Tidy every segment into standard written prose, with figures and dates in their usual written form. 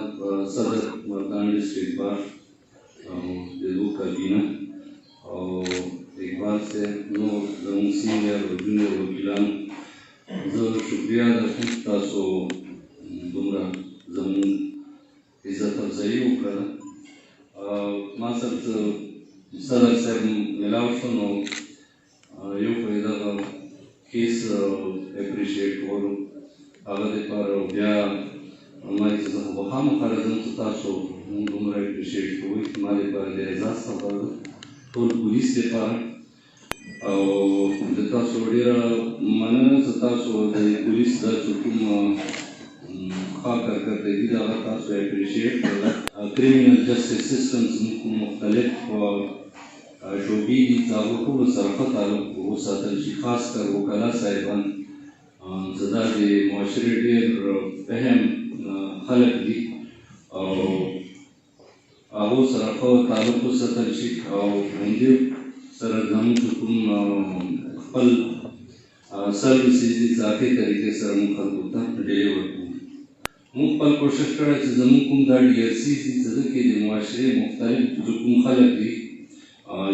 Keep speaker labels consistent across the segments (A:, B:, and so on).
A: جناب صدر مردان ڈسٹرکٹ بار دو کابینه او اقبال صاحب نور زموږ سینیر او جونیر وکیلان زه شکریه درکوم تاسو دومره زموږ عزت افزایي وکړله. ما سره صدر صاحب میلاو شو نو یو خو یې دغه کیس اپریشیټ کولو هغه دپاره بیا ما چې زه خو به خامخا راځم چې تاسو مونږ دومره اپریشیټ کوئ ما دپاره د اعزاز خبره ده ټول پولیس دپاره او د تاسو ډېره مننه چې تاسو د پولیس دا چې کوم ښه کارکردګي ده هغه تاسو اپریشیټ کړله. کرمینل جسټس سیسټم زموږ کوم مختلف شعبې دي چې هغو ټولو سره ښه تعلق وساتل شي، خاص کر وکلا صاحبان چې دا د معاشرې ډېر اهم خلک دي او هغو سره ښه تعلق وساتل شي او همدې سره زموږ چې کوم خپل سروسز دي ذاتي طریقې سره موږ خلکو ته ډیلیور کوو. موږ خپل کوشش کړی چې زموږ کوم دا ډي ار سي دي چې دغه کې د معاشرې مختلف چې کوم خلک دي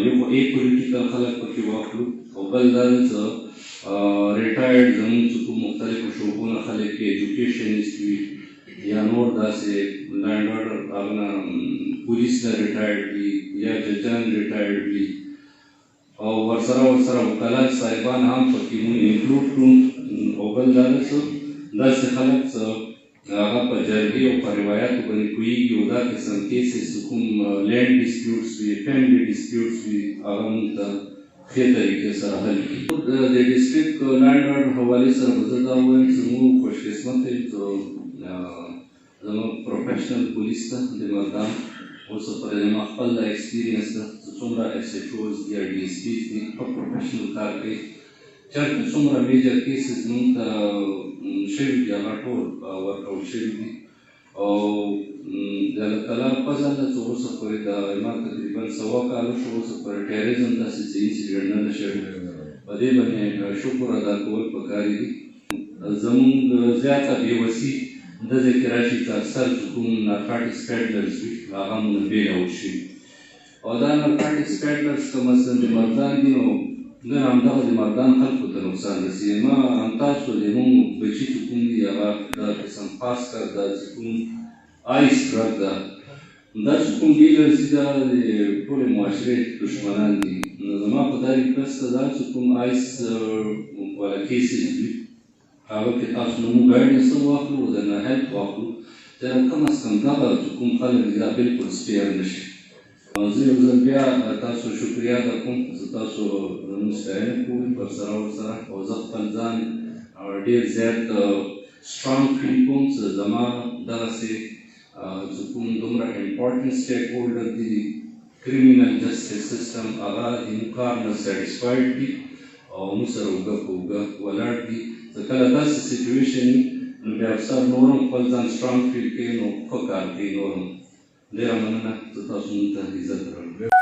A: یو خو پولیټیکل خلک پکې واخلو او بل دا ده چې ریټایرډ زموږ چې کوم مختلفو شعبو نه خلک ایجوکیشنسټ وي یا نور داسې لینډ آرډر هغه نه پولیس نه ریټایرډ وي یا ججان ریټایرډ وي او ورسره وکلا صاحبان هم پکې مونږ انکلوډ کړو او بل دا ده چې داسې خلک چې هغه په جرګې او په روایاتو باندې پوهېږي او دا قسم کیسز چې کوم لینډ ډسپیوټس وي فیملي ډسپیوټس وي هغه مونږ ته ښې طریقې سره حل کړي. د ډسټرکټ لینډ آرډر حوالې سره به زه دا ووایم چې موږ خوشقسمته یو چې زموږ پروفیشنل پولیس ته د مردان اوس پرې زما خپل دا ایکسپیرینس ده چې څومره ایس ایچ اوز دي یا ډي ایس پیز دي ښه پروفیشنل کار کوي. چېرته څومره میجر کیسز موږ ته شوي دي هغه ټول ورکول شوي دي او د الله تعالی فضل ده چې اوسه پورې د ما تقریبا 100 کاله شو اوسه پورې ټیرریزم داسې څه انسیډنټ نه ده شوی. په دې باندې شکر ادا کول پکار دي. زموږ زیاته بېوسي داسې کې راشي چې اکثر چې کوم نارکاټکس پیډلرز وي هغه مونږ بیلول شوي او دا نارکاټکس پیډلرز که مثلا د مردان دي نو دوی همدغه د مردان خلکو ته نقصان رسوي. ما همتاسو د مونږ بچي چې کوم دي هغه دا قسم خاص کر دا چې کوم آیس ډرګ ده دا چې کوم ډیلرز دي دا د ټولې معاشرې دشمنان دي. نو زما په دا ریکویسټ ده دا چې کوم آیس والا کیسز وي هغه کې تاسو نه مونږ ګایډنس واخلو او درنه هیلپ واخلو چې کم از کم دغه چې کوم خلک دي دا بلکل سپیر نه شي. زه یو ځل بیا تاسو شکریه درکوم چې تاسو زموږ ستاینه کوئ ورسره او زه خپل ځان ډېر زیات سټرانګ فیل کوم چې زما دغسې چې کوم دومره امپورټنټ سټیک هولډر دي کرمینل جسټس سیسټم هغه د موږ کار نه سیټسفاید دي او موږ سره اوږه په اوږه ولاړ دي. چې کله داسې سچویشن وي نو بیا افسر نور هم خپل ځان سټرانګ فیل کوي نو ښه کار کوي. نور هم ډېره مننه چې تاسو موږ ته عزت راکړئ.